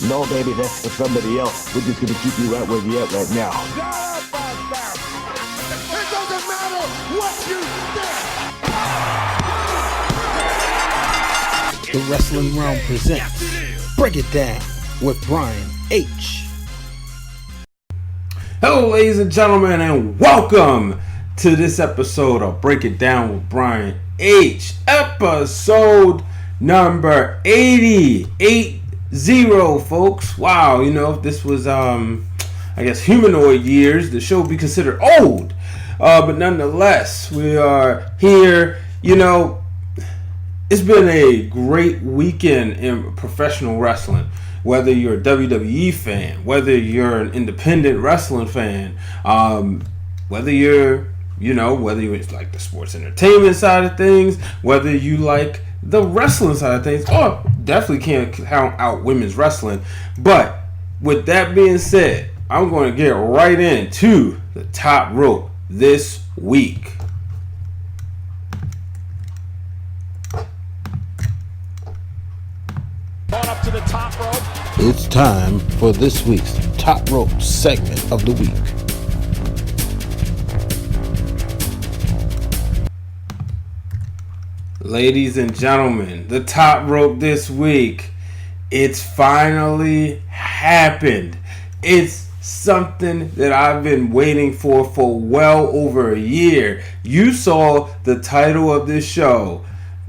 No, baby, that's for somebody else. We're just gonna keep you right where you're at right now. It doesn't matter what you think. The Wrestling Realm presents Break It Down with Brian H. Hello, ladies and gentlemen, and welcome to this episode of Break It Down with Brian H. Episode number 80, folks. Wow, you know, if this was, I guess, humanoid years, the show would be considered old. But nonetheless, we are here. You know, it's been a great weekend in professional wrestling. Whether you're a WWE fan, whether you're an independent wrestling fan, whether you like the sports entertainment side of things, whether you like the wrestling side of things, or definitely can't count out women's wrestling. But with that being said, I'm going to get right into the top rope this week. On up to the top rope. It's time for this week's Top Rope segment of the week. Ladies and gentlemen, the top rope this week, it's finally happened. It's something that I've been waiting for well over a year. You saw the title of this show.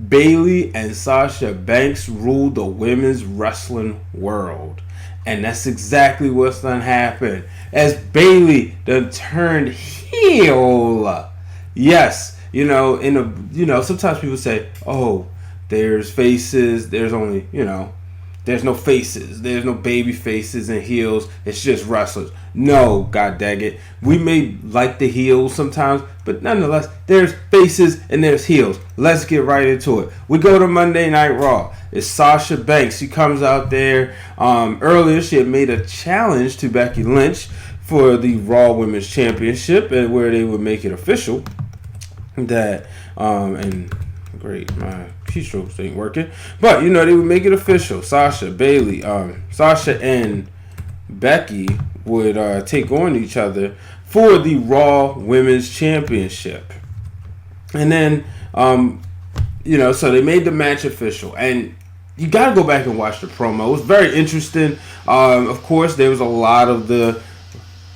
Bayley and Sasha Banks rule the women's wrestling world. And that's exactly what's done happened. As Bayley done turned heel. Yes, sometimes people say, oh, there's faces, there's only, there's no faces. There's no baby faces and heels. It's just wrestlers. No, god dang it. We may like the heels sometimes, but nonetheless, there's faces and there's heels. Let's get right into it. We go to Monday Night Raw. It's Sasha Banks. She comes out there. Earlier, she had made a challenge to Becky Lynch for the Raw Women's Championship, and where they would make it official that, great, my keystrokes ain't working. But, they would make it official. Sasha and Becky would take on each other for the Raw Women's Championship. And then, so they made the match official. And you got to go back and watch the promo. It was very interesting. Of course, there was a lot of the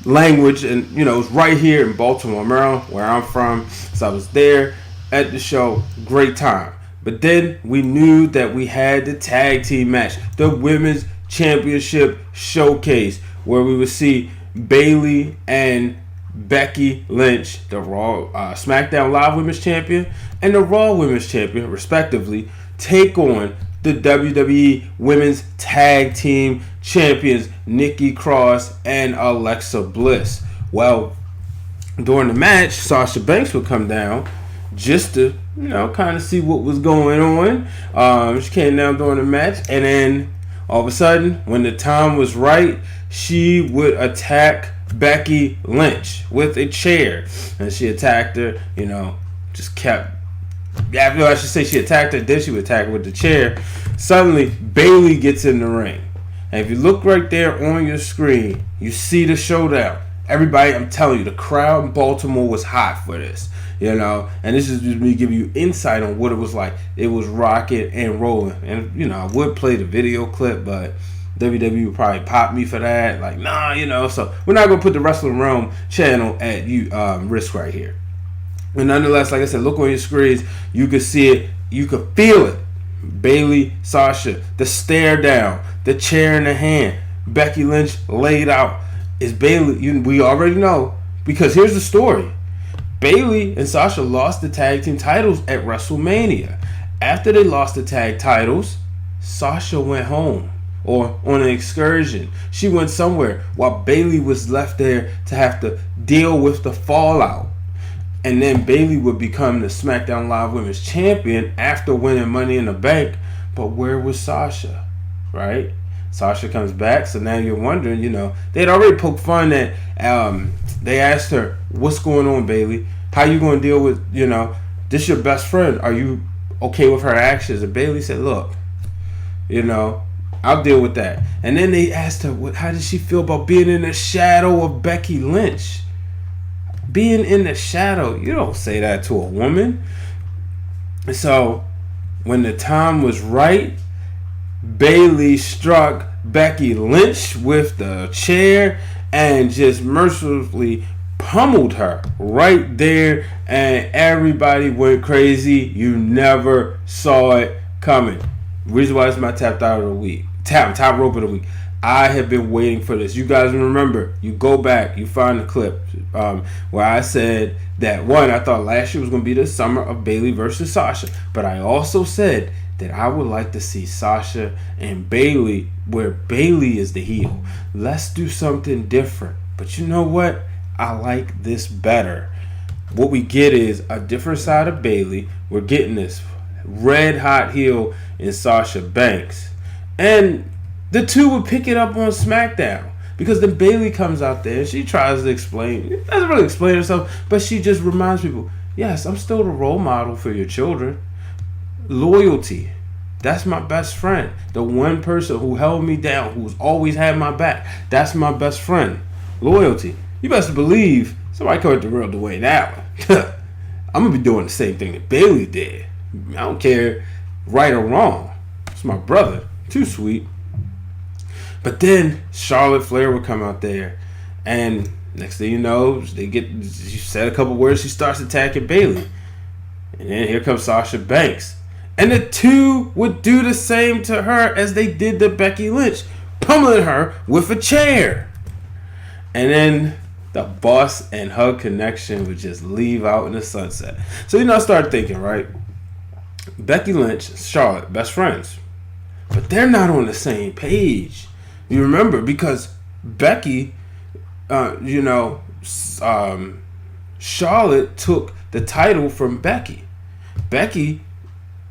language. And, it was right here in Baltimore, Maryland, where I'm from. So I was there at the show. Great time. But then we knew that we had the tag team match, the Women's Championship Showcase, where we would see Bayley and Becky Lynch, the Raw SmackDown Live Women's Champion and the Raw Women's Champion, respectively, take on the WWE Women's Tag Team Champions, Nikki Cross and Alexa Bliss. Well, during the match, Sasha Banks would come down just to, kind of see what was going on. She came down during the match, and then all of a sudden, when the time was right, she would attack Becky Lynch with a chair. And she attacked her, just kept... I should say she attacked her, then she would attack her with the chair. Suddenly, Bayley gets in the ring. And if you look right there on your screen, you see the showdown. Everybody, I'm telling you, the crowd in Baltimore was hot for this. And this is just me giving you insight on what it was like. It was rocking and rolling. And, I would play the video clip, but WWE would probably pop me for that. Like, nah, so we're not going to put the Wrestling Realm channel at risk right here. But nonetheless, like I said, look on your screens. You can see it. You can feel it. Bayley, Sasha, the stare down, the chair in the hand, Becky Lynch laid out. Is Bayley, we already know, because here's the story. Bayley and Sasha lost the tag team titles at WrestleMania. After they lost the tag titles, Sasha went home or on an excursion. She went somewhere while Bayley was left there to have to deal with the fallout. And then Bayley would become the SmackDown Live Women's Champion after winning Money in the Bank. But where was Sasha? Right? Sasha comes back, so now you're wondering, they had already poked fun at, they asked her, what's going on, Bayley? How you going to deal with, this your best friend? Are you okay with her actions? And Bayley said, look, I'll deal with that. And then they asked her, how did she feel about being in the shadow of Becky Lynch? Being in the shadow, you don't say that to a woman. So, when the time was right, Bayley struck Becky Lynch with the chair and just mercilessly pummeled her right there, and everybody went crazy. You never saw it coming. Reason why it's my top rope of the week. I have been waiting for this. You guys remember, you go back, you find the clip where I said that, one, I thought last year was going to be the summer of Bayley versus Sasha. But I also said that I would like to see Sasha and Bayley where Bayley is the heel. Let's do something different. But you know what? I like this better. What we get is a different side of Bayley. We're getting this red hot heel in Sasha Banks. And the two would pick it up on SmackDown. Because then Bayley comes out there and she tries to explain. Doesn't really explain herself, but she just reminds people, yes, I'm still the role model for your children. Loyalty. That's my best friend. The one person who held me down, who's always had my back. That's my best friend. Loyalty. You best believe somebody come at the real Dwayne Allen. I'm going to be doing the same thing that Bayley did. I don't care right or wrong. It's my brother. Too sweet. But then Charlotte Flair would come out there, and next thing you know, she said a couple words, she starts attacking Bayley. And then here comes Sasha Banks. And the two would do the same to her as they did to Becky Lynch, pummeling her with a chair. And then the boss and hug connection would just leave out in the sunset. So, I started thinking, right? Becky Lynch and Charlotte, best friends. But they're not on the same page. You remember, because Becky, Charlotte took the title from Becky. Becky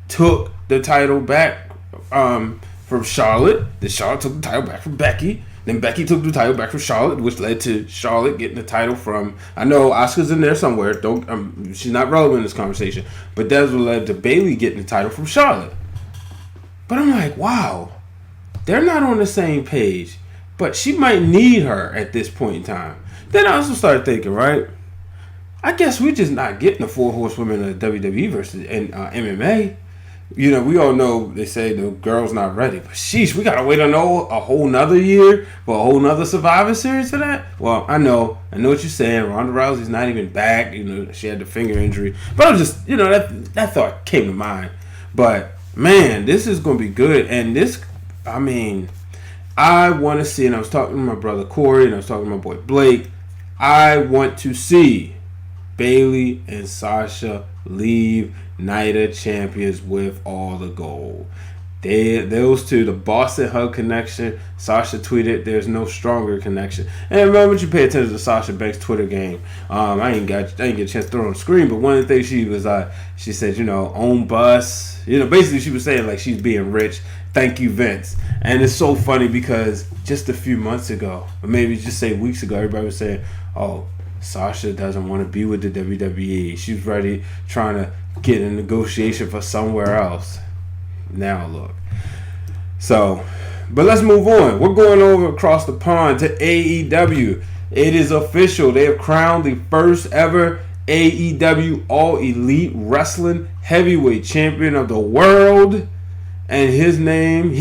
took the title back from Charlotte. Then Charlotte took the title back from Becky. Then Becky took the title back from Charlotte, which led to Charlotte getting the title from, I know Asuka's in there somewhere. She's not relevant in this conversation. But that's what led to Bayley getting the title from Charlotte. But I'm like, wow. They're not on the same page, but she might need her at this point in time. Then I also started thinking, right? I guess we're just not getting the 4 horsewomen of WWE versus MMA. We all know they say the girl's not ready, but sheesh, we gotta wait a whole nother year for a whole nother Survivor Series for that. Well, I know what you're saying. Ronda Rousey's not even back. She had the finger injury, but I'm just, that thought came to mind. But man, this is gonna be good, and this. I want to see, and I was talking to my brother Corey, and I was talking to my boy Blake, I want to see Bayley and Sasha leave Night of Champions with all the gold. Those two, the Boston Hug connection, Sasha tweeted, there's no stronger connection. And remember, you pay attention to Sasha Banks' Twitter game. I didn't get a chance to throw it on the screen, but one of the things she said, own bus. Basically she was saying like she's being rich. Thank you, Vince. And it's so funny because just a few months ago, or maybe just say weeks ago, everybody was saying, oh, Sasha doesn't want to be with the WWE. She's ready, trying to get a negotiation for somewhere else. Now look. So, but let's move on. We're going over across the pond to AEW. It is official. They have crowned the first ever AEW All Elite Wrestling Heavyweight Champion of the world. And his name,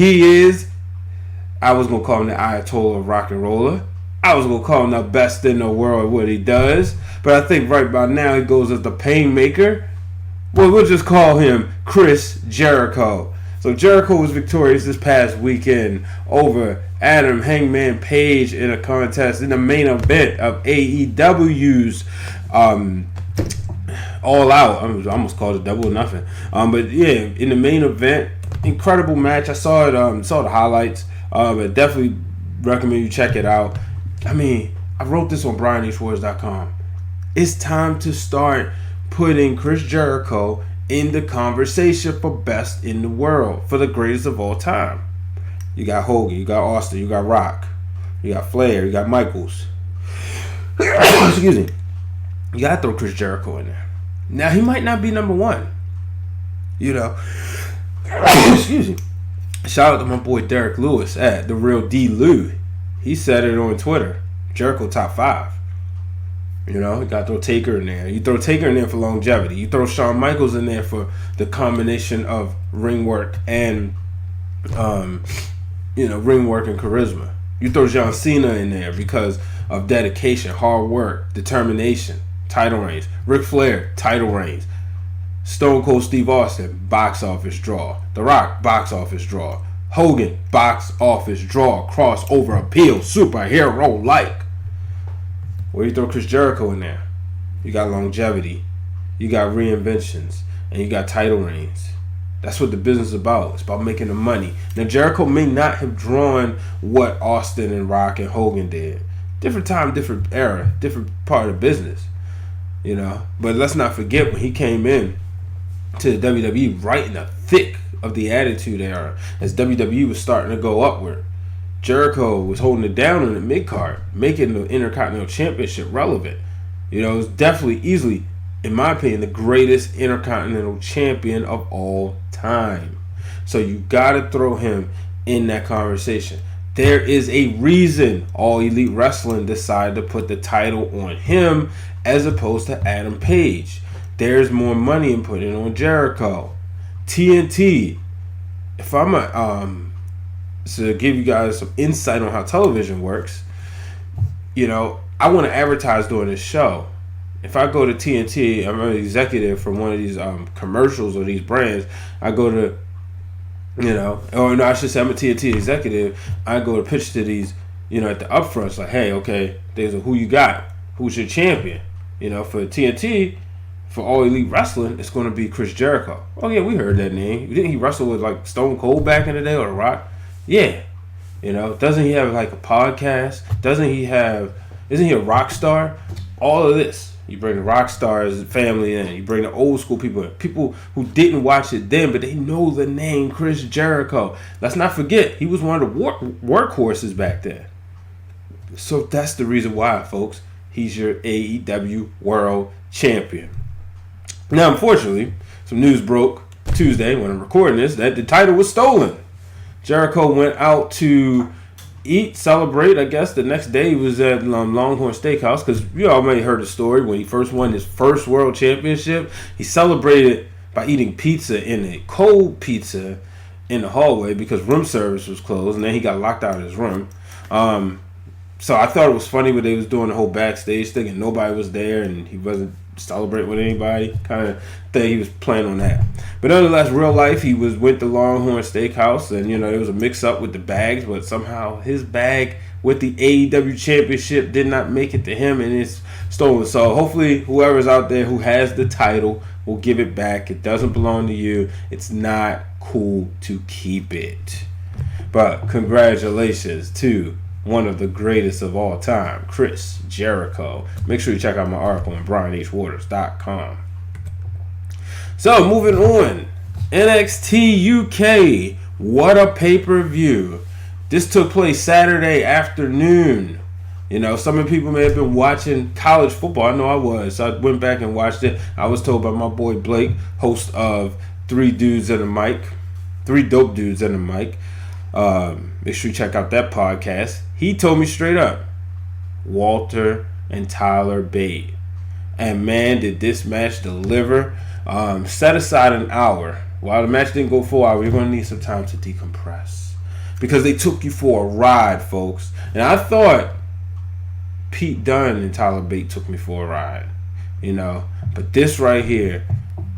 I was going to call him the Ayatollah of Rock and Roller. I was going to call him the best in the world at what he does. But I think right by now he goes as the Painmaker. Well, we'll just call him Chris Jericho. So Jericho was victorious this past weekend over Adam Hangman Page in a contest in the main event of AEW's All Out. I almost called it Double or Nothing. But yeah, in the main event, incredible match. I saw it. Saw the highlights. But definitely recommend you check it out. I wrote this on BrianHWords.com. It's time to start putting Chris Jericho in the conversation for best in the world, for the greatest of all time. You got Hogan, you got Austin, you got Rock, you got Flair, you got Michaels. Excuse me. You gotta throw Chris Jericho in there. Now he might not be number one. Excuse me. Shout out to my boy Derek Lewis at The Real D. Lou. He said it on Twitter. Jericho top 5. You know, you got to throw Taker in there. You throw Taker in there for longevity. You throw Shawn Michaels in there for the combination of ring work and, ring work and charisma. You throw John Cena in there because of dedication, hard work, determination, title reigns. Ric Flair, title reigns. Stone Cold Steve Austin, box office draw. The Rock, box office draw. Hogan, box office draw. Crossover appeal, superhero-like. Where you throw Chris Jericho in there? You got longevity. You got reinventions. And you got title reigns. That's what the business is about. It's about making the money. Now, Jericho may not have drawn what Austin and Rock and Hogan did. Different time, different era, different part of business. You know? But let's not forget when he came in to the WWE right in the thick of the Attitude Era, as WWE was starting to go upward. Jericho was holding it down in the mid-card, making the Intercontinental Championship relevant. You know, it was definitely, easily, in my opinion, the greatest Intercontinental Champion of all time. So you got to throw him in that conversation. There is a reason All Elite Wrestling decided to put the title on him as opposed to Adam Page. There's more money in putting it on Jericho. TNT, if I'm to give you guys some insight on how television works, you know, I want to advertise during this show. If I go to TNT, I'm an executive from one of these commercials or these brands, I go to, I should say I'm a TNT executive, I go to pitch to these, at the upfronts, like, hey, okay, there's a who you got, who's your champion, for TNT, for All Elite Wrestling, it's going to be Chris Jericho. Oh yeah, we heard that name. Didn't he wrestle with like Stone Cold back in the day or The Rock? Yeah. Doesn't he have like a podcast? Isn't he a rock star? All of this. You bring the rock stars family in. You bring the old school people in. People who didn't watch it then, but they know the name Chris Jericho. Let's not forget, he was one of the workhorses back then. So that's the reason why, folks, he's your AEW World Champion. Now, unfortunately, some news broke Tuesday when I'm recording this that the title was stolen. Jericho went out to celebrate. I guess the next day he was at Longhorn Steakhouse, because you all may have heard the story when he first won his first World Championship. He celebrated by eating pizza in a cold pizza in the hallway because room service was closed, and then he got locked out of his room. So I thought it was funny when they was doing the whole backstage thing and nobody was there and he wasn't celebrating with anybody kind of thing. He was playing on that. But nonetheless, real life, he went to Longhorn Steakhouse, and there was a mix up with the bags, but somehow his bag with the AEW Championship did not make it to him, and it's stolen. So hopefully whoever's out there who has the title will give it back. It doesn't belong to you. It's not cool to keep it. But congratulations to one of the greatest of all time, Chris Jericho. Make sure you check out my article on BrianHWaters.com. So, moving on. NXT UK. What a pay-per-view. This took place Saturday afternoon. Some of the people may have been watching college football. I know I was. So I went back and watched it. I was told by my boy Blake, host of Three Dope Dudes and a Mic. Make sure you check out that podcast. He told me straight up, Walter and Tyler Bate. And man, did this match deliver. Set aside an hour. While the match didn't go 4 hours, you're going to need some time to decompress. Because they took you for a ride, folks. And I thought Pete Dunne and Tyler Bate took me for a ride. But this right here,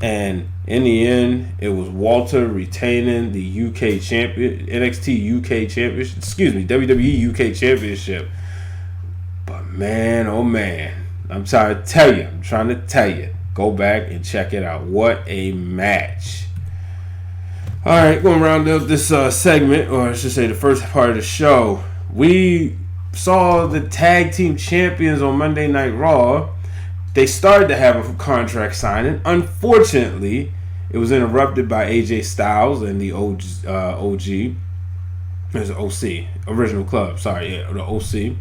and in the end, it was Walter retaining the UK champion, NXT UK Championship, WWE UK Championship. But man, oh man, I'm trying to tell you, go back and check it out. What a match. All right, going to round up this segment, or I should say the first part of the show. We saw the tag team champions on Monday Night Raw. They started to have a contract signing. Unfortunately, it was interrupted by AJ Styles and the OG. There's an OC, Original Club. The OC.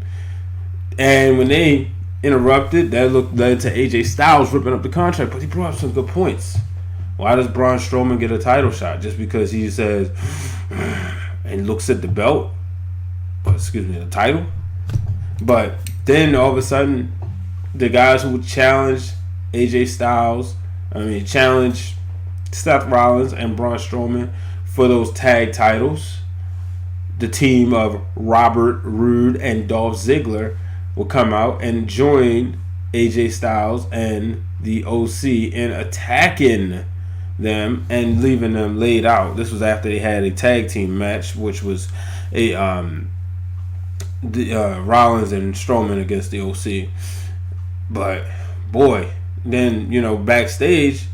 And when they interrupted, that led to AJ Styles ripping up the contract. But he brought up some good points. Why does Braun Strowman get a title shot? Just because he says, and looks at the belt, the title. But then all of a sudden, the guys who challenged challenged Seth Rollins and Braun Strowman for those tag titles, the team of Robert Roode and Dolph Ziggler will come out and join AJ Styles and the OC in attacking them and leaving them laid out. This was after they had a tag team match, which was a Rollins and Strowman against the OC. But boy, then backstage,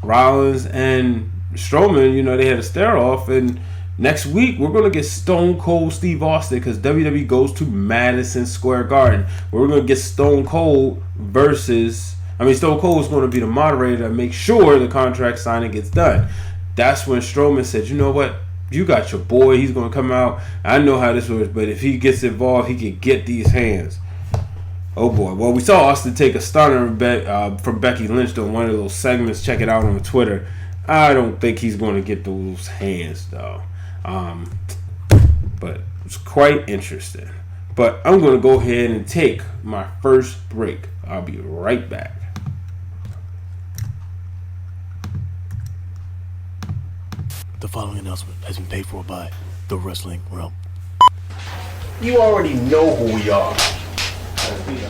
Rollins and Strowman, they had a stare off, and next week we're gonna get Stone Cold Steve Austin because WWE goes to Madison Square Garden. We're gonna get Stone Cold versus. Stone Cold is going to be the moderator and make sure the contract signing gets done. That's when Strowman said, "You know what? You got your boy. He's going to come out. I know how this works, but if he gets involved, he can get these hands." Oh boy. Well, we saw Austin take a stunner from Becky Lynch on one of those segments. Check it out on Twitter. I don't think he's going to get those hands though. But it's quite interesting. But I'm going to go ahead and take my first break. I'll be right back. The following announcement has been paid for by the Wrestling Realm. You already know who we are,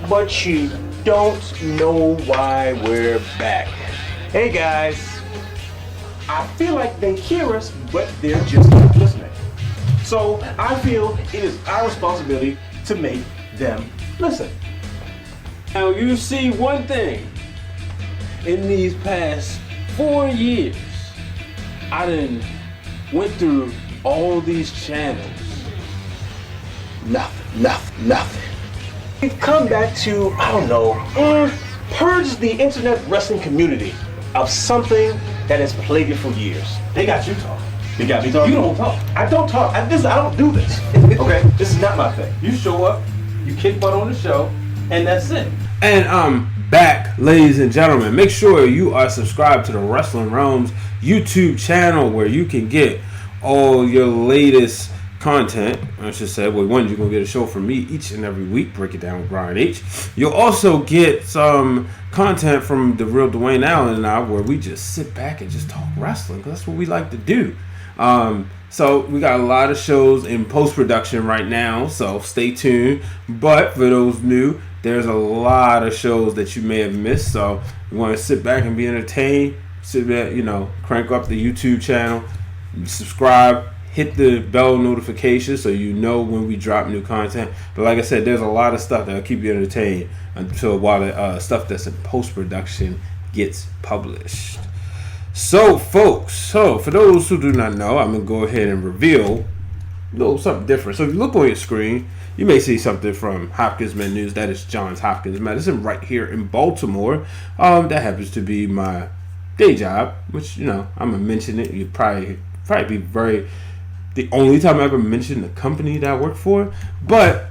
but you don't know why we're back. Hey guys, I feel like they hear us, but they're just not listening. So I feel it is our responsibility to make them listen. Now you see one thing, in these past 4 years, I done went through all these channels. Nothing. We've come back to, purge the internet wrestling community of something that has plagued it for years. They got you talking. They got me talking. You don't talk. I don't talk. I don't do this. Okay? This is not my thing. You show up, you kick butt on the show, and that's it. And I'm back, ladies and gentlemen. Make sure you are subscribed to the Wrestling Realms YouTube channel where you can get all your latest content. I should say, you're going to get a show from me each and every week, Break It Down with Brian H. You'll also get some content from the real Dwayne Allen and I where we just sit back and just talk wrestling, because that's what we like to do. So we got a lot of shows in post-production right now, so stay tuned. But for those new, there's a lot of shows that you may have missed, so you want to sit back and be entertained, sit back, crank up the YouTube channel, subscribe, hit the bell notification so you know when we drop new content. But like I said, there's a lot of stuff that'll keep you entertained while the stuff that's in post-production gets published. So folks, for those who do not know, I'm going to go ahead and reveal something different. So if you look on your screen, you may see something from Hopkins Men News. That is Johns Hopkins Medicine right here in Baltimore. That happens to be my day job, which, I'm going to mention it. You'd probably be the only time I ever mentioned the company that I work for. But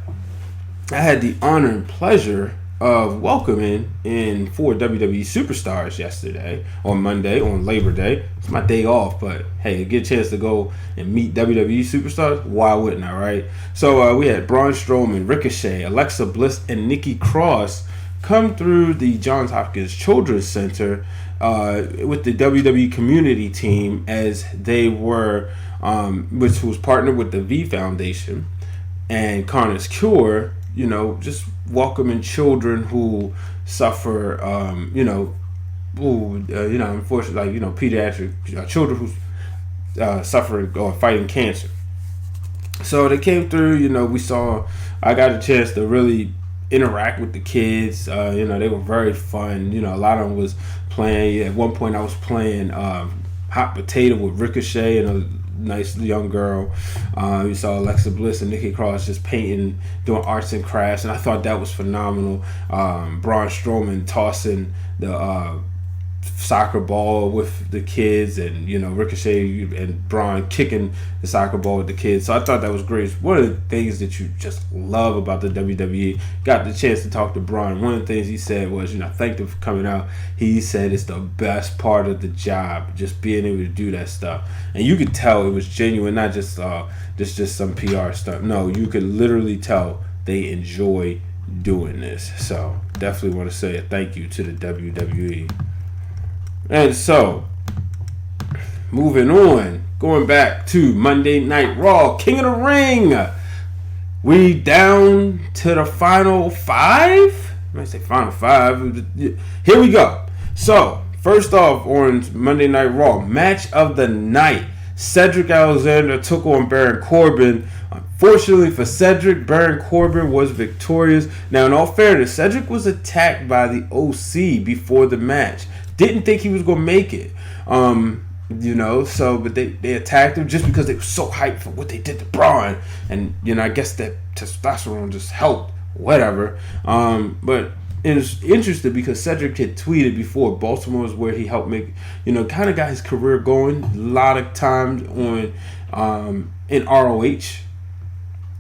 I had the honor and pleasure of welcoming in 4 WWE superstars yesterday, on Monday, on Labor Day. It's my day off, but hey, get a chance to go and meet WWE superstars, why wouldn't I, right? So we had Braun Strowman, Ricochet, Alexa Bliss, and Nikki Cross come through the Johns Hopkins Children's Center with the WWE community team, as they were, which was partnered with the V Foundation and Connor's Cure, just welcoming children who suffer, unfortunately, pediatric children who suffering or fighting cancer. So they came through, I got a chance to really interact with the kids. They were very fun. A lot of them was playing. At one point I was playing hot potato with Ricochet and a nice young girl. You saw Alexa Bliss and Nikki Cross just painting, doing arts and crafts, and I thought that was phenomenal. Braun Strowman tossing the soccer ball with the kids, and Ricochet and Braun kicking the soccer ball with the kids. So I thought that was great. It's one of the things that you just love about the WWE. Got the chance to talk to Braun. One of the things he said was, thank you for coming out. He said it's the best part of the job, just being able to do that stuff. And you could tell it was genuine, not just some PR stuff. No, you could literally tell they enjoy doing this. So definitely want to say a thank you to the WWE. And so, moving on, going back to Monday Night Raw, King of the Ring. We down to the final 5? I might say final 5. Here we go. So, first off on Monday Night Raw, match of the night. Cedric Alexander took on Baron Corbin. Unfortunately for Cedric, Baron Corbin was victorious. Now, in all fairness, Cedric was attacked by the OC before the match. Didn't think he was going to make it. But they attacked him just because they were so hyped for what they did to Braun. And, I guess that testosterone just helped. Whatever. But it was interesting because Cedric had tweeted before Baltimore is where he helped make, kind of got his career going. A lot of times in ROH,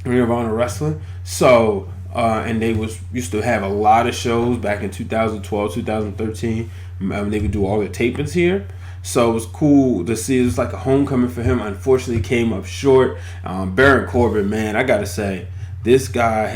Ring of Honor Wrestling. So, and they used to have a lot of shows back in 2012, 2013. They would do all their tapings here. So it was cool to see. It was like a homecoming for him. Unfortunately, came up short. Baron Corbin, man, I gotta say, this guy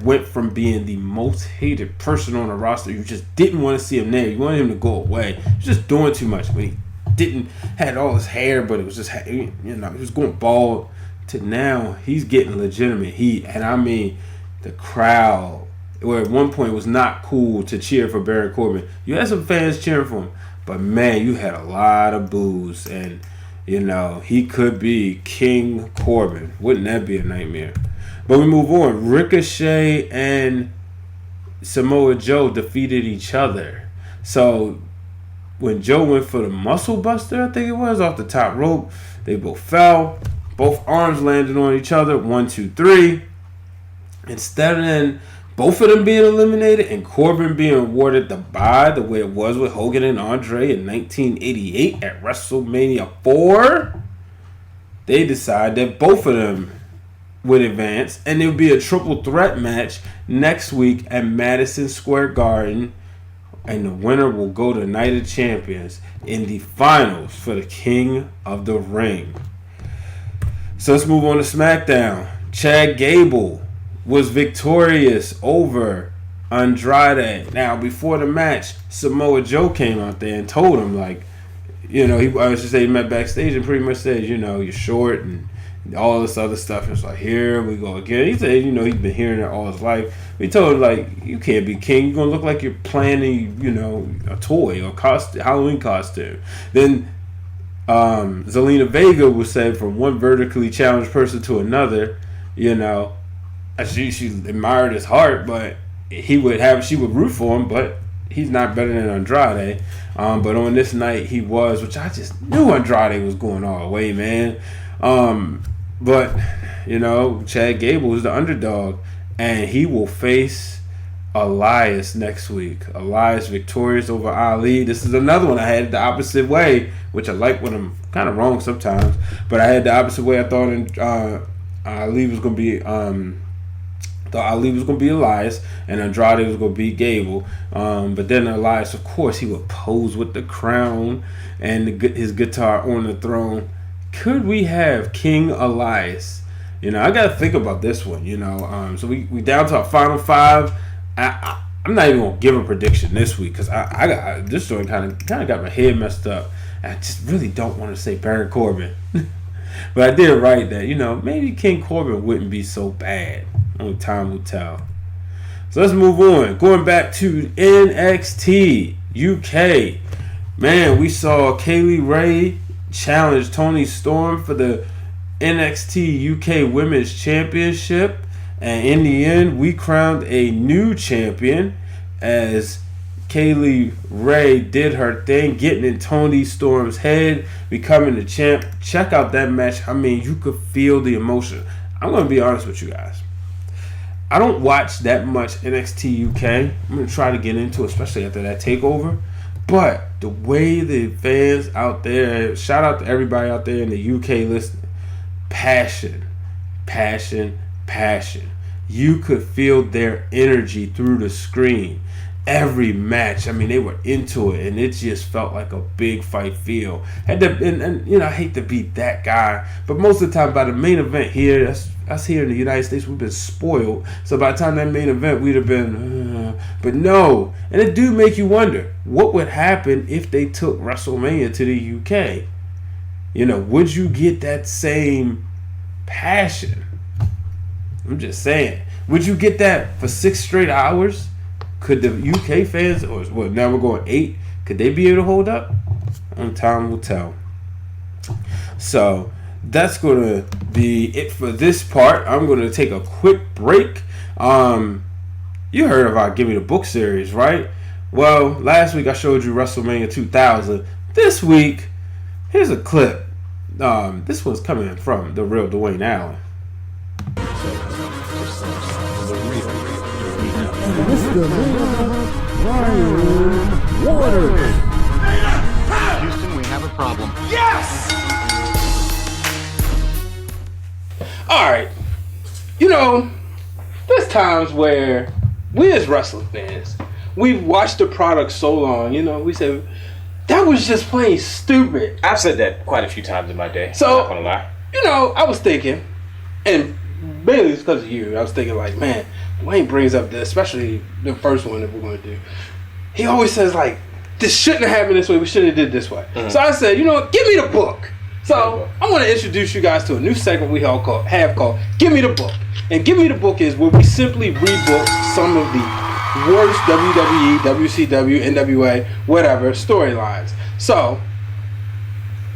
went from being the most hated person on the roster. You just didn't want to see him there. You wanted him to go away. He was just doing too much. But he had all his hair, but it was just, he was going bald. To now, he's getting legitimate heat. And I mean, the crowd, where at one point it was not cool to cheer for Baron Corbin. You had some fans cheering for him, but man, you had a lot of boos, and he could be King Corbin. Wouldn't that be a nightmare? But we move on. Ricochet and Samoa Joe defeated each other. So when Joe went for the muscle buster, I think it was, off the top rope, they both fell. Both arms landed on each other. 1, 2, 3. Instead of then both of them being eliminated and Corbin being awarded the bye the way it was with Hogan and Andre in 1988 at WrestleMania 4, they decided that both of them would advance, and it would be a triple threat match next week at Madison Square Garden, and the winner will go to Night of Champions in the finals for the King of the Ring. So let's move on to SmackDown. Chad Gable was victorious over Andrade. Now, before the match, Samoa Joe came out there and told him, he met backstage and pretty much said, you're short and all this other stuff. It's like, here we go again. He said, he's been hearing it all his life. He told him, you can't be king. You're going to look like you're planning, a toy or Halloween costume. Then Zelina Vega was said from one vertically challenged person to another, she admired his heart, but she would root for him, but he's not better than Andrade. But on this night he was, which I just knew Andrade was going all the way, man. But Chad Gable is the underdog, and he will face Elias next week. Elias victorious over Ali. This is another one I had the opposite way, which I like when I'm kind of wrong sometimes. But I had the opposite way. I thought Ali was going to be Elias, and Andrade was going to beat Gable. But then Elias, of course, he would pose with the crown and his guitar on the throne. Could we have King Elias? I got to think about this one. So we down to our final 5. I'm not even gonna give a prediction this week because I got this story kind of got my head messed up. I just really don't want to say Baron Corbin, but I did write that maybe King Corbin wouldn't be so bad. Only time will tell. So let's move on. Going back to NXT UK, man, we saw Kaylee Ray challenge Toni Storm for the NXT UK Women's Championship. And in the end, we crowned a new champion as Kaylee Ray did her thing, getting in Toni Storm's head, becoming the champ. Check out that match. I mean, you could feel the emotion. I'm going to be honest with you guys. I don't watch that much NXT UK. I'm going to try to get into it, especially after that takeover. But the way the fans out there, shout out to everybody out there in the UK listening, passion. You could feel their energy through the screen. Every match, I mean, they were into it, and it just felt like a big fight feel. And I hate to be that guy, but most of the time by the main event here, us here in the United States, we've been spoiled. So by the time that main event, we'd have been, but no. And it do make you wonder, what would happen if they took WrestleMania to the UK? Would you get that same passion? I'm just saying. Would you get that for 6 straight hours? Could the UK fans, or now we're going 8, could they be able to hold up? Time will tell. So that's going to be it for this part. I'm going to take a quick break. You heard of our Give Me the Book series, right? Well, last week I showed you WrestleMania 2000. This week, here's a clip. This one's coming from the real Dwayne Allen. Houston, we have a problem. Yes! Alright. There's times where we as wrestling fans, we've watched the product so long, we said, that was just plain stupid. I've said that quite a few times in my day. So, I'm not gonna lie. I was thinking, and mainly it's because of you, I was thinking like, man, Wayne brings up this, especially the first one that we're going to do. He always says like, this shouldn't have happened this way, we should have did this way. Mm-hmm. So I said, give me the book. So I'm going to introduce you guys to a new segment we have called Give Me the Book. And Give Me the Book is where we simply rebook some of the worst WWE, WCW, NWA, whatever storylines. So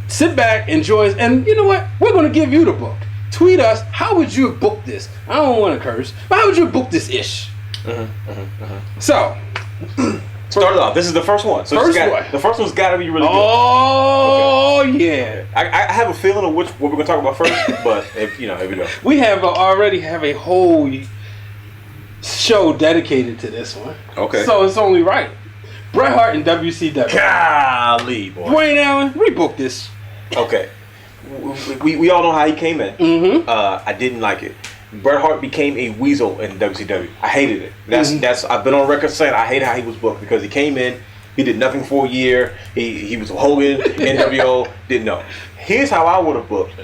sit back, enjoy it, and you know what? We're going to give you the book. Tweet us, how would you have booked this? I don't want to curse, but how would you have booked this ish? So, start it off. This is the first one. So the first one's got to be really good. Oh, okay. Yeah. I have a feeling of what we're going to talk about first, but here we go. We already have a whole show dedicated to this one. Okay. So it's only right. Bret Hart and WCW. Golly, boy. Dwayne Allen, rebook this. Okay. We all know how he came in. Mm-hmm. I didn't like it. Bret Hart became a weasel in WCW. I hated it. That's I've been on record saying I hate how he was booked because he came in, he did nothing for a year. He was Hogan, NWO, didn't know. Here's how I would have booked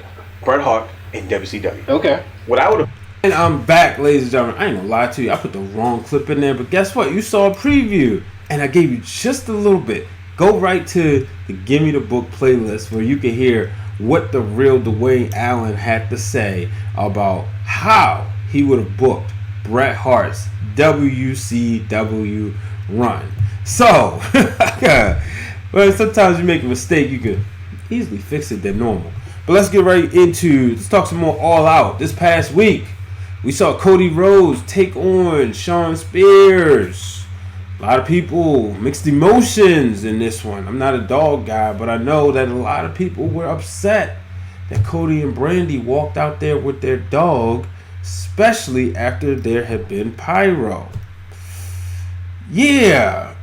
Bret Hart in WCW. Okay. What I would have. And I'm back, ladies and gentlemen. I ain't gonna lie to you. I put the wrong clip in there, but guess what? You saw a preview, and I gave you just a little bit. Go right to the Give Me the Book playlist where you can hear what the real Dwayne Allen had to say about how he would have booked Bret Hart's WCW run. So, well, sometimes you make a mistake, you can easily fix it than normal. But let's talk some more All Out. This past week, we saw Cody Rhodes take on Shawn Spears. A lot of people mixed emotions in this one. I'm not a dog guy, but I know that a lot of people were upset that Cody and Brandy walked out there with their dog, especially after there had been pyro. Yeah,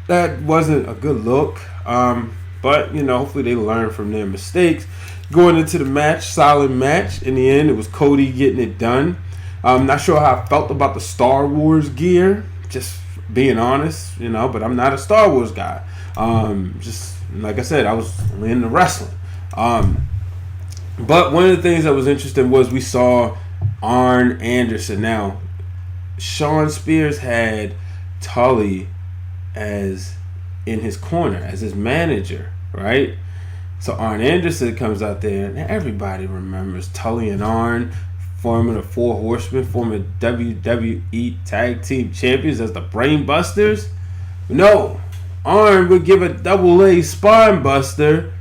that wasn't a good look. But, hopefully they learn from their mistakes. Going into the match, solid match. In the end, it was Cody getting it done. I'm not sure how I felt about the Star Wars gear. Just being honest, but I'm not a Star Wars guy. Just like I said, I was only into wrestling. But one of the things that was interesting was we saw Arn Anderson. Now, Shawn Spears had Tully as in his corner as his manager, right? So Arn Anderson comes out there, and everybody remembers Tully and Arn forming the Four Horsemen, forming WWE Tag Team Champions as the Brain Busters. No, Arn would give a double-A spine buster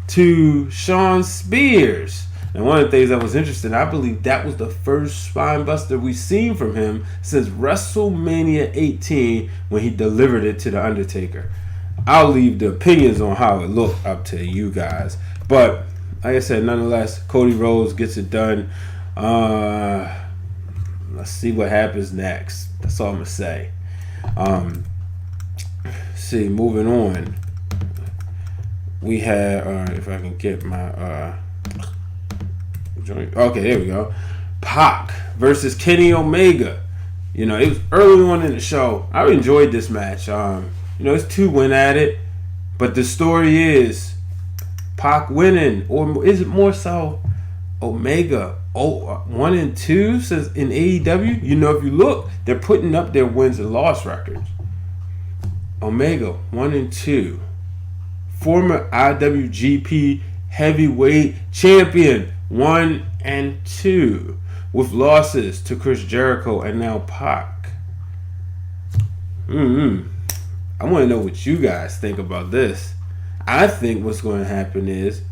to Shawn Spears. And one of the things that was interesting, I believe that was the first spine buster we've seen from him since WrestleMania 18 when he delivered it to The Undertaker. I'll leave the opinions on how it looked up to you guys. But, like I said, nonetheless, Cody Rhodes gets it done. Let's see what happens next. That's all I'm going to say. see, moving on. We had, if I can get my joint. Okay, there we go. Pac versus Kenny Omega. You know, it was early on in the show. I enjoyed this match. You know, it's two went at it, but the story is Pac winning, or is it more so Omega 1 and 2 says in AEW? You know, if you look, they're putting up their wins and loss records. Omega 1 and 2, former IWGP Heavyweight Champion 1 and 2, with losses to Chris Jericho and now Pac. I want to know what you guys think about this. I think what's going to happen is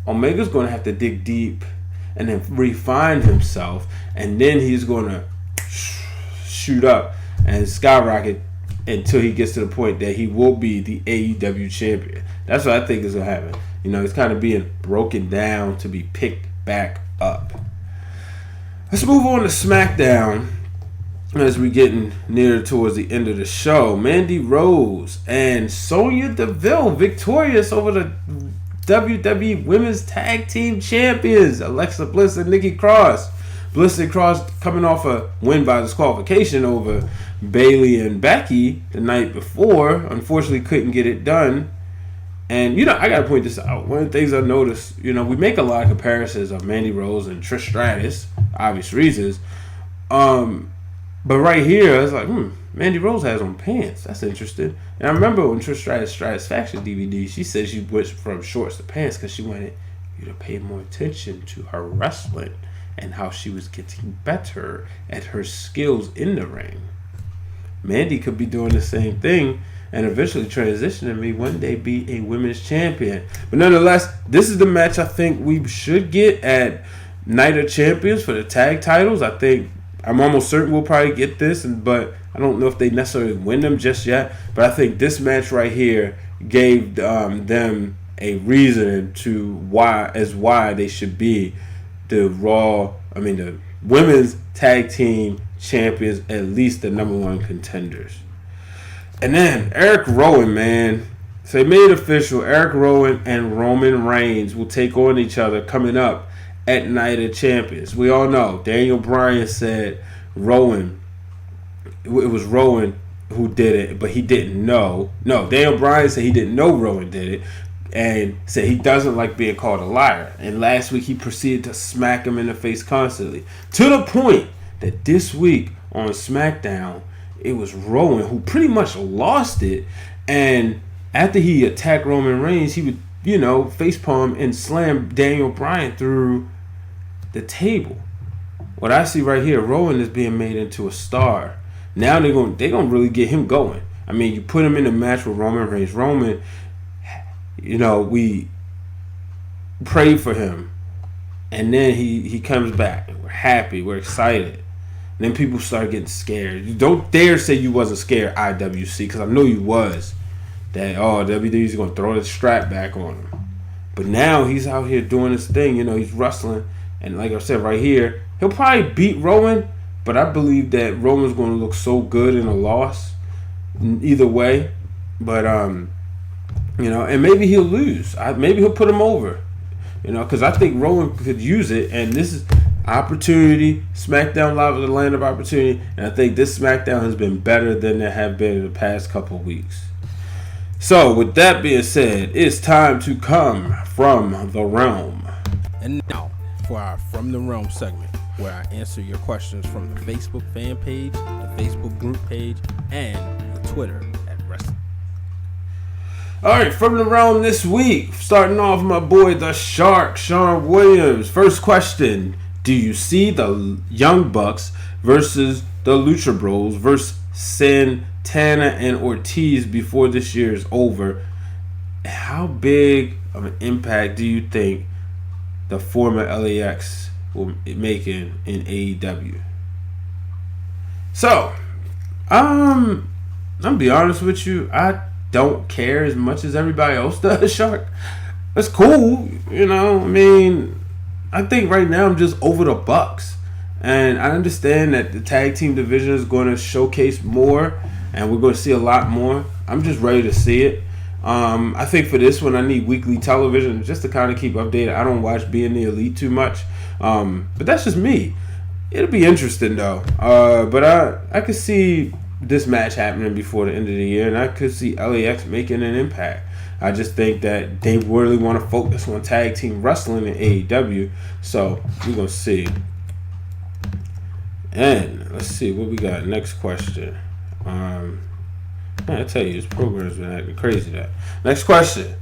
Omega's going to have to dig deep and then refine himself, and then he's going to shoot up and skyrocket until he gets to the point that he will be the AEW champion. That's what I think is going to happen. You know, it's kind of being broken down to be picked back up. Let's move on to SmackDown as we're getting near towards the end of the show. Mandy Rose and Sonya Deville victorious over the WWE Women's Tag Team Champions, Alexa Bliss and Nikki Cross. Bliss and Cross coming off a win by disqualification over Bayley and Becky the night before. Unfortunately, couldn't get it done. And, you know, I got to point this out. One of the things I noticed, you know, we make a lot of comparisons of Mandy Rose and Trish Stratus, obvious reasons. But right here, I was like, Mandy Rose has on pants. That's interesting. And I remember when Trish Stratus Faction DVD, she said she went from shorts to pants because she wanted you to pay more attention to her wrestling and how she was getting better at her skills in the ring. Mandy could be doing the same thing and eventually transition to me one day be a women's champion. But nonetheless, this is the match I think we should get at Night of Champions for the tag titles. I'm almost certain we'll probably get this, but I don't know if they necessarily win them just yet. But I think this match right here gave them a reason to why they should be the women's tag team champions, at least the number one contenders. And then Erick Rowan, man. So they made it official. Erick Rowan and Roman Reigns will take on each other coming up at Night of Champions. We all know Daniel Bryan said Rowan. It was Rowan who did it, but he didn't know. No, Daniel Bryan said he didn't know Rowan did it, and said he doesn't like being called a liar. And last week he proceeded to smack him in the face constantly, to the point that this week on SmackDown it was Rowan who pretty much lost it. And after he attacked Roman Reigns, he would, facepalm and slam Daniel Bryan through the table. What I see right here, Rowan is being made into a star. Now they're gonna really get him going. I mean, you put him in a match with Roman Reigns. Roman, we prayed for him, and then he comes back. And we're happy. We're excited. And then people start getting scared. You don't dare say you wasn't scared, IWC, because I know you was. That WWE's gonna throw the strap back on him. But now he's out here doing his thing. He's wrestling, and like I said right here, he'll probably beat Rowan. But I believe that Roman's going to look so good in a loss, either way. But and maybe he'll lose. Maybe he'll put him over. Because I think Rowan could use it, and this is opportunity. SmackDown Live is the land of opportunity, and I think this SmackDown has been better than it have been in the past couple of weeks. So, with that being said, it's time to come from the realm. And now for our From the Realm segment, where I answer your questions from the Facebook fan page, the Facebook group page, and the Twitter at Wrestling. Alright, From the Realm this week, starting off with my boy the Shark, Sean Williams. First question, do you see the Young Bucks versus the Lucha Bros versus Santana and Ortiz before this year is over? How big of an impact do you think the former LAX will make in AEW? So, I'm gonna be honest with you. I don't care as much as everybody else does, Shark. That's cool, I think right now I'm just over the Bucks. And I understand that the tag team division is going to showcase more. and we're going to see a lot more. I'm just ready to see it. I think for this one, I need weekly television just to kind of keep updated. I don't watch Being the Elite too much, but that's just me. It'll be interesting though. But I could see this match happening before the end of the year, and I could see LAX making an impact. I just think that they really want to focus on tag team wrestling in AEW, so we're gonna see. And let's see what we got. Next question. I tell you, this program's been acting crazy. That next question: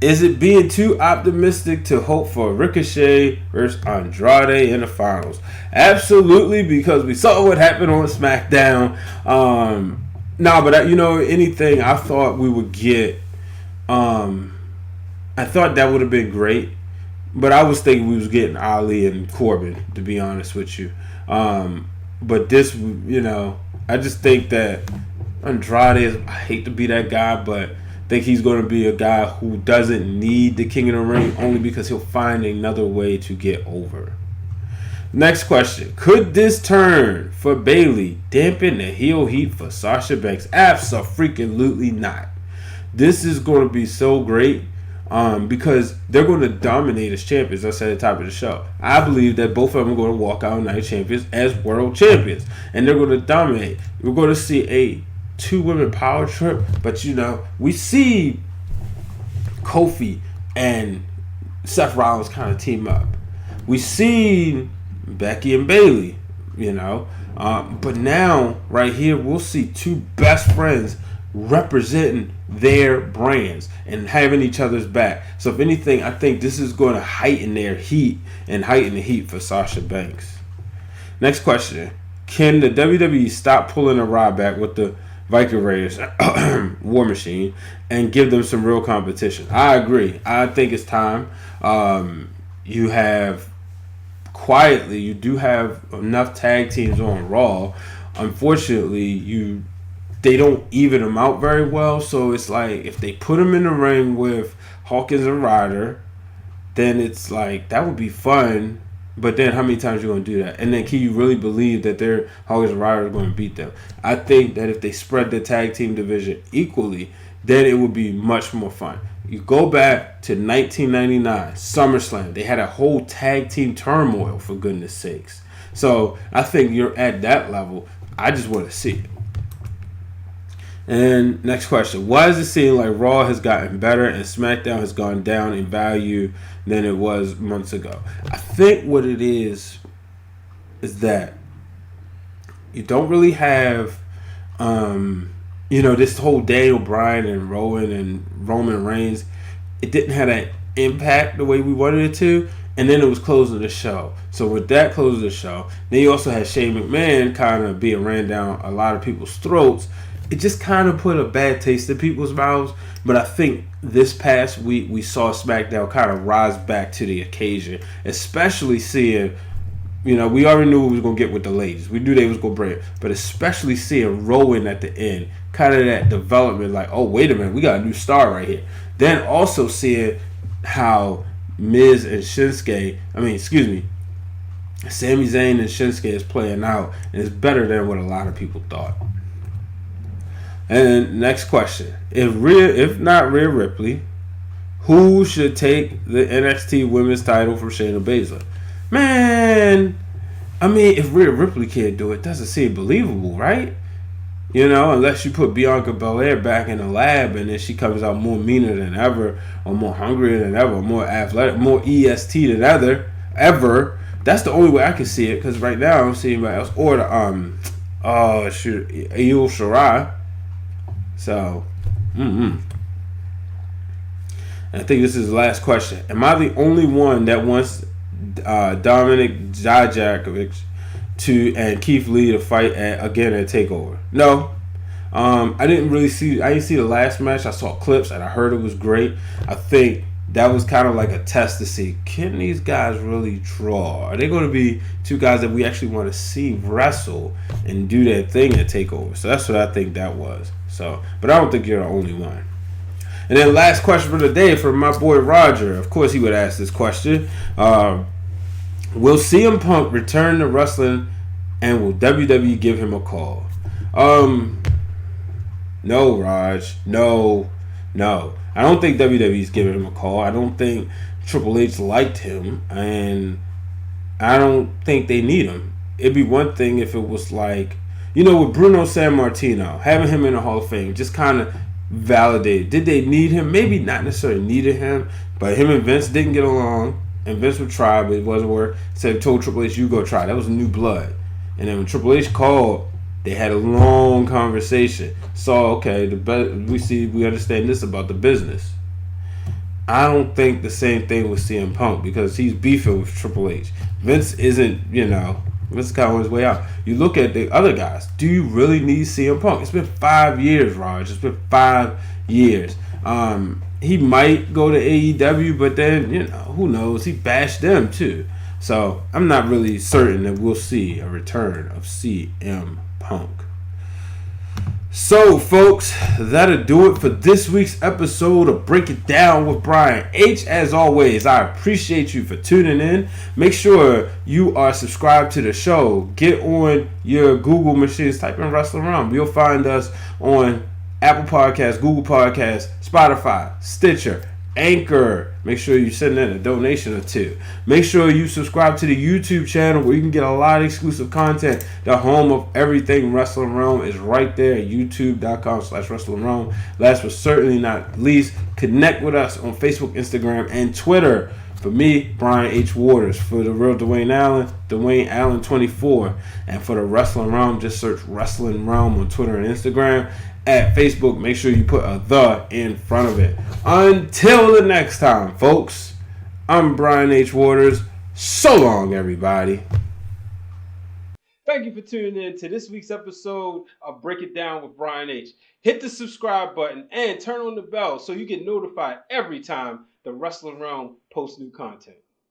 is it being too optimistic to hope for Ricochet versus Andrade in the finals? Absolutely, because we saw what happened on SmackDown. But anything I thought we would get, I thought that would have been great. But I was thinking we was getting Ali and Corbin, to be honest with you. But this, I just think that Andrade, I hate to be that guy, but I think he's going to be a guy who doesn't need the King of the Ring only because he'll find another way to get over. Next question. Could this turn for Bayley dampen the heel heat for Sasha Banks? Abso-freaking-lutely not. This is going to be so great because they're going to dominate as champions. I said at the top of the show. I believe that both of them are going to walk out night champions as world champions. And they're going to dominate. We're going to see a 2-women power trip, but we see Kofi and Seth Rollins kind of team up. We see Becky and Bayley, but now right here we'll see two best friends representing their brands and having each other's back. So if anything, I think this is going to heighten their heat and heighten the heat for Sasha Banks. Next question: can the WWE stop pulling a ride back with the Viking Raiders, War Machine, and give them some real competition? I agree. I think it's time. You do have enough tag teams on Raw. Unfortunately, they don't even them out very well. So it's like if they put them in the ring with Hawkins and Ryder, then it's like that would be fun. But then how many times are you going to do that? And then can you really believe that their Hawkins and Ryder are going to beat them? I think that if they spread the tag team division equally, then it would be much more fun. You go back to 1999, SummerSlam. They had a whole tag team turmoil, for goodness sakes. So I think you're at that level. I just want to see it. And next question. Why does it seem like Raw has gotten better and SmackDown has gone down in value than it was months ago? I think what it is that you don't really have, this whole Daniel Bryan and Rowan and Roman Reigns. It didn't have that impact the way we wanted it to. And then it was closing the show. So with that closing the show, then you also had Shane McMahon kind of being ran down a lot of people's throats. It just kind of put a bad taste in people's mouths. But I think this past week we saw SmackDown kind of rise back to the occasion. Especially seeing, we already knew what we was going to get with the ladies. We knew they was going to bring it. But especially seeing Rowan at the end. Kind of that development like, oh, wait a minute. We got a new star right here. Then also seeing how Miz and Sami Zayn and Shinsuke is playing out. And it's better than what a lot of people thought. And next question. If not Rhea Ripley, who should take the NXT Women's title from Shayna Baszler? Man, if Rhea Ripley can't do it, doesn't seem believable, right? Unless you put Bianca Belair back in the lab and then she comes out more meaner than ever, or more hungrier than ever, more athletic, more EST than ever. That's the only way I can see it, because right now I don't see anybody else. Or the Io Shirai. So, And I think this is the last question. Am I the only one that wants Dominic Dijakovic and Keith Lee to fight again at TakeOver? No. I didn't see the last match. I saw clips and I heard it was great. I think that was kind of like a test to see, can these guys really draw? Are they going to be two guys that we actually want to see wrestle and do their thing at TakeOver? So that's what I think that was. So, but I don't think you're the only one. And then last question for the day from my boy Roger. Of course he would ask this question. Will CM Punk return to wrestling, and will WWE give him a call? No, Raj. No. I don't think WWE's giving him a call. I don't think Triple H liked him, and I don't think they need him. It'd be one thing if it was like, with Bruno Sammartino, having him in the Hall of Fame, just kind of validated. Did they need him? Maybe not necessarily needed him, but him and Vince didn't get along, and Vince would try, but it wasn't work. So told Triple H, you go try. That was new blood. And then when Triple H called, they had a long conversation. So, okay, we understand this about the business. I don't think the same thing with CM Punk because he's beefing with Triple H. Vince isn't, Vince is kind of on his way out. You look at the other guys. Do you really need CM Punk? It's been 5 years, Raj. It's been 5 years. He might go to AEW, but then, who knows? He bashed them too. So I'm not really certain that we'll see a return of CM Punk. So, folks, that'll do it for this week's episode of Break It Down with Brian H. As always, I appreciate you for tuning in. Make sure you are subscribed to the show. Get on your Google machines, type in Wrestling Realm. You'll find us on Apple Podcasts, Google Podcasts, Spotify, Stitcher, Anchor. Make sure you send in a donation or two. Make sure you subscribe to the YouTube channel where you can get a lot of exclusive content. The home of everything Wrestling Realm is right there at youtube.com/Wrestling Realm. Last but certainly not least, connect with us on Facebook, Instagram, and Twitter. For me, Brian H. Waters. For the real Dwayne Allen, Dwayne Allen 24. And for the Wrestling Realm, just search Wrestling Realm on Twitter and Instagram. At Facebook, make sure you put a "the" in front of it. Until the next time, folks, I'm Brian H. Waters. So long, everybody. Thank you for tuning in to this week's episode of Break It Down with Brian H. Hit the subscribe button and turn on the bell so you get notified every time the Wrestling Realm posts new content.